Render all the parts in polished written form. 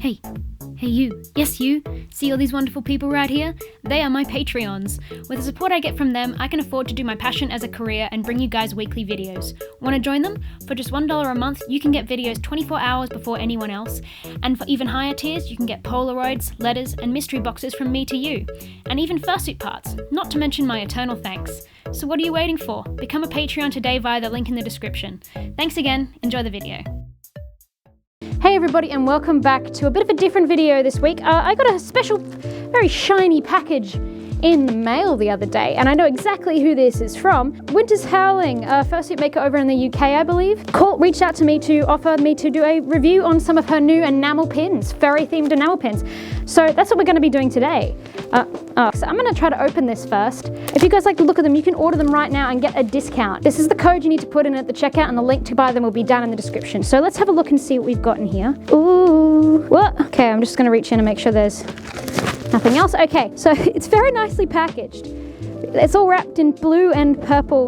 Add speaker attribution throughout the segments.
Speaker 1: Hey you, yes you, see all these wonderful people right here? They are my Patreons. With the support I get from them, I can afford to do my passion as a career and bring you guys weekly videos. Want to join them? For just $1 a month, you can get videos 24 hours before anyone else. And for even higher tiers, you can get Polaroids, letters, and mystery boxes from me to you. And even fursuit parts, not to mention my eternal thanks. So what are you waiting for? Become a Patreon today via the link in the description. Thanks again, enjoy the video.
Speaker 2: Hey everybody, and welcome back to a bit of a different video this week. I got a special, very shiny package in the mail the other day, and I know exactly who this is from. Winter's Howling, a fursuit maker over in the UK, I believe, reached out to me to offer me to do a review on some of her new enamel pins, furry-themed enamel pins. So that's what we're going to be doing today. So I'm going to try to open this first. If you guys like to look at them, you can order them right now and get a discount. This is the code you need to put in at the checkout, and the link to buy them will be down in the description. So let's have a look and see what we've got in here. Ooh, what? Okay, I'm just going to reach in and make sure there's nothing else. Okay, so it's very nicely packaged. It's all wrapped in blue and purple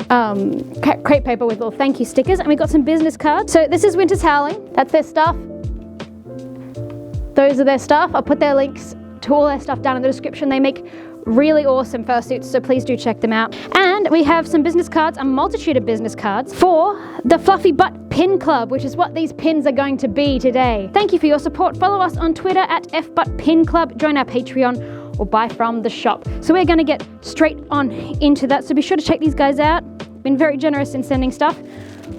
Speaker 2: crepe paper with little thank you stickers, and we've got some business cards. So this is Winter's Howling. That's their stuff. Those are their stuff. I'll put their links to all their stuff down in the description. They make really awesome fursuits, so please do check them out. And we have some business cards, a multitude of business cards for the Fluffy Butt Pin Club, which is what these pins are going to be today. Thank you for your support. Follow us on Twitter at FButtPinClub, join our Patreon, or buy from the shop. So we're going to get straight on into that, so be sure to check these guys out. Been very generous in sending stuff.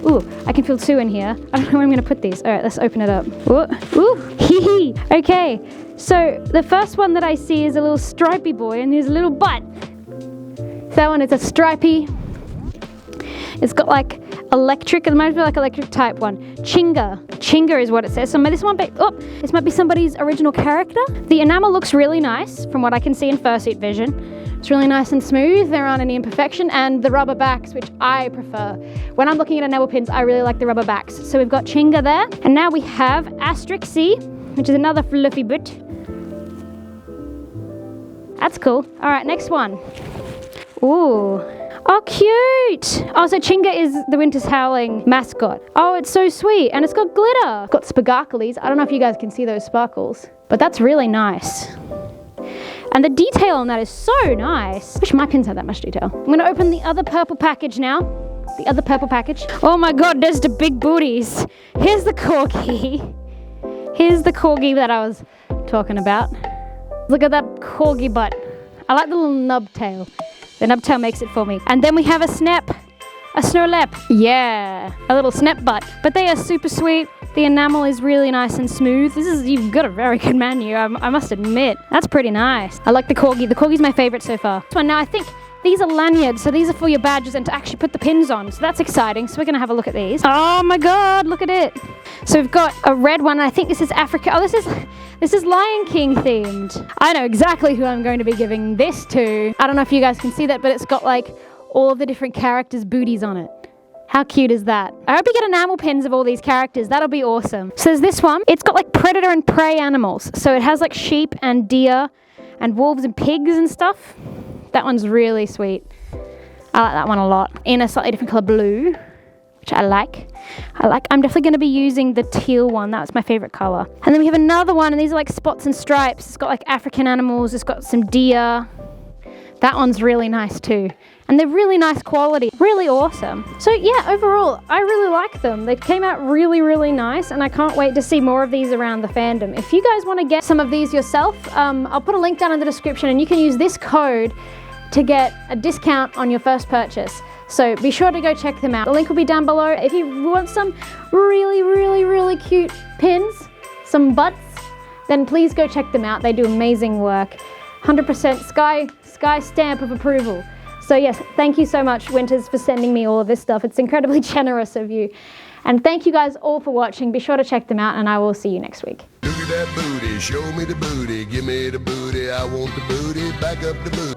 Speaker 2: Ooh, I can feel two in here. I don't know where I'm going to put these. All right, let's open it up. Ooh, hee hee. Okay, so the first one that I see is a little stripy boy, and there's a little butt. That one is a stripy. It's got like electric, it might be like electric type one. Chinga is what it says. So this might be somebody's original character. The enamel looks really nice from what I can see in fursuit vision. It's really nice and smooth, there aren't any imperfection, and the rubber backs, which I prefer. When I'm looking at enamel pins, I really like the rubber backs. So we've got Chinga there, and now we have Astrixie, which is another fluffy bit. That's cool. All right, next one. Ooh. Oh, cute! Oh, so Chinga is the Winter's Howling mascot. Oh, it's so sweet, and it's got glitter. It's got sparklies. I don't know if you guys can see those sparkles, but that's really nice. And the detail on that is so nice. I wish my pins had that much detail. I'm gonna open the other purple package now. The other purple package. Oh my god, there's the big booties. Here's the corgi. Here's the corgi that I was talking about. Look at that corgi butt. I like the little nub tail. The nub tail makes it for me. And then we have a snap. A snow lap. Yeah, a little snap butt. But they are super sweet. The enamel is really nice and smooth. You've got a very good menu, I must admit. That's pretty nice. I like the corgi. The corgi's my favorite so far. This one now, I think these are lanyards, so these are for your badges and to actually put the pins on. So that's exciting. So we're gonna have a look at these. Oh my god, look at it. So we've got a red one. I think this is Africa. Oh, this is Lion King themed. I know exactly who I'm going to be giving this to. I don't know if you guys can see that, but it's got like all of the different characters' booties on it. How cute is that? I hope you get enamel pins of all these characters. That'll be awesome. So there's this one. It's got like predator and prey animals. So it has like sheep and deer and wolves and pigs and stuff. That one's really sweet. I like that one a lot. In a slightly different color blue, which I like. I'm definitely going to be using the teal one. That's my favorite color. And then we have another one, and these are like spots and stripes. It's got like African animals. It's got some deer. That one's really nice too. And they're really nice quality, really awesome. So yeah, overall, I really like them. They came out really, really nice, and I can't wait to see more of these around the fandom. If you guys want to get some of these yourself, I'll put a link down in the description, and you can use this code to get a discount on your first purchase. So be sure to go check them out. The link will be down below. If you want some really, really, really cute pins, some butts, then please go check them out. They do amazing work. 100% Sky stamp of approval. So yes, thank you so much, Winters, for sending me all of this stuff. It's incredibly generous of you. And thank you guys all for watching. Be sure to check them out, and I will see you next week.
Speaker 3: Look at that booty, show me the booty, give me the booty, I want the booty, back up the booty.